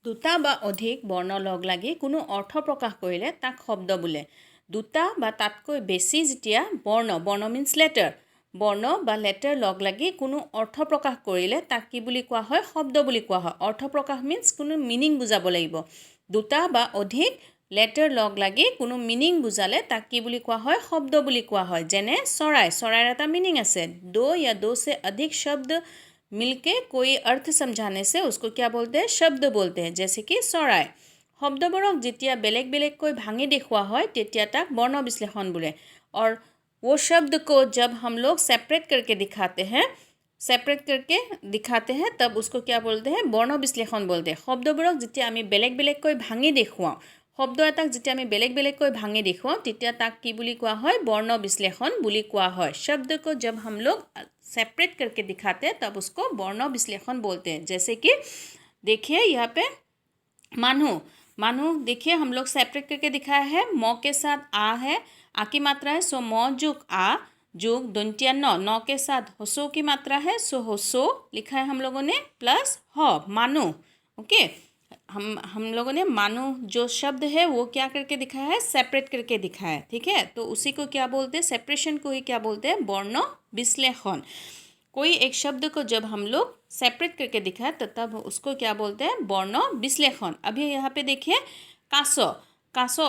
দুটা বা অধিক বৰ্ণ লগ লাগি কোনো অৰ্থ প্ৰকাশ কৰিলে তাক শব্দ বোলে। দুটা বা তাতকৈ বেছি যেতিয়া বৰ্ণ মিন্স লেটাৰ বৰ্ণ বা লেটাৰ লগ লাগি কোনো অৰ্থ প্ৰকাশ কৰিলে তাক কি বুলি কোৱা হয়? শব্দ বুলি কোৱা হয়। অৰ্থ প্ৰকাশ মিন্স কোনো মিনিং বুজাব লাগিব। দুটা বা অধিক লেটাৰ লগ লাগি কোনো মিনিং বুজালে তাক কি বুলি কোৱা হয়? শব্দ বুলি কোৱা হয়। যেনে চৰাই, চৰাইৰ এটা মিনিং আছে। दो या दो से अधिक शब्द मिलके कोई अर्थ समझाने से उसको क्या बोलते हैं? शब्द बोलते हैं। जैसे कि চৰাই। শব্দবোৰক যেতিয়া বেলেগ বেলেগকৈ ভাঙি দেখুওৱা হয় তেতিয়া তাক বৰ্ণ বিশ্লেষণ বোলে। और वो शब्द को जब हम लोग सेपरेट करके दिखाते हैं तब उसको क्या बोलते हैं? বৰ্ণ বিশ্লেষণ बोलते हैं। শব্দবোৰক যেতিয়া আমি বেলেগ বেলেগকৈ ভাঙি দেখুৱাওঁ, শব্দ এটাক যেতিয়া আমি বেলেগ বেলেগকৈ ভাঙি দেখুৱাওঁ তেতিয়া তাক কি বুলি কোৱা হয়? বৰ্ণ বিশ্লেষণ বুলি কোৱা হয়। शब्द को जब हम लोग सेपरेट करके दिखाते हैं तब उसको वर्ण विश्लेषण बोलते हैं। जैसे कि देखिए यहाँ पे मानू देखिए हम लोग सेपरेट करके दिखाया है। म के साथ आ है, आ की मात्रा है, सो म जुग आ जुग दंत्या न के साथ होसो की मात्रा है, सो होसो लिखा है हम लोगों ने प्लस ह मानू। ओके, हम लोगों ने मानू जो शब्द है वो क्या करके दिखाया है? सेपरेट करके दिखाया है। ठीक है, तो उसी को क्या बोलते हैं? सेपरेशन को ही क्या बोलते हैं? वर्ण विश्लेषण। कोई एक शब्द को जब हम लोग सेपरेट करके दिखाए तो तब उसको क्या बोलते हैं? वर्ण विश्लेषण। अभी यहाँ पे देखिए कासो, कासो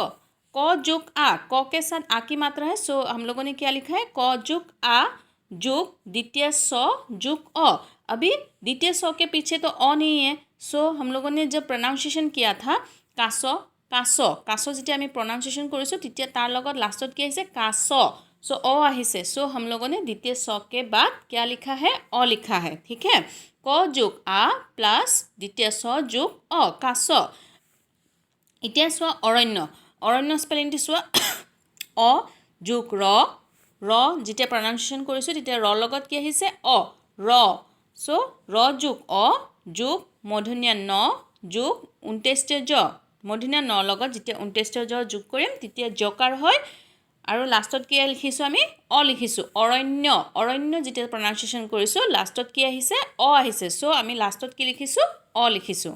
क जुग आ, क के साथ आ की मात्रा है, सो हम लोगों ने क्या लिखा है? क जुग आ जुग द्वितीय स जुग अ। अभी द्वितीय स के पीछे तो अ नहीं है, सो हम लोगों ने जब प्रोनाउंसिएशन किया था कासो कासो कासो যেতিয়া আমি प्रोनाउंसिएशन কৰিছোঁ তেতিয়া তাৰ লগত লাষ্টত কি আহিছে? কাছ। सो अ আহিছে। सो हम लोगों ने द्वितीय स के बाद क्या लिखा है? अ लिखा है। ठीक है, क जुग आ प्लस द्वितीय स जुग अ, कास। এতিয়া চোৱা অৰণ্য, অৰণ্য স্পেলিংটো চোৱা অ जुग ৰ, ৰ যেতিয়া প্ৰনাউন্সিয়েশ্যন কৰিছোঁ তেতিয়া ৰ লগত কি আহিছে? অ, ৰ। সো ৰ जुग অ जुग মূৰ্ধন্য ন जुग উন্তেষ্ট্য জ, মূৰ্ধন্য ন লগত যেতিয়া উন্তেষ্ট্য জ যোগ কৰিম তেতিয়া জকাৰ হয়। আৰু লাষ্টত কি লিখিছোঁ? আমি অ লিখিছোঁ। অৰণ্য, অৰণ্য যেতিয়া প্ৰনাউন্সিয়েশ্যন কৰিছোঁ লাষ্টত কি আহিছে? অ আহিছে। সো আমি লাষ্টত কি লিখিছোঁ? অ লিখিছোঁ।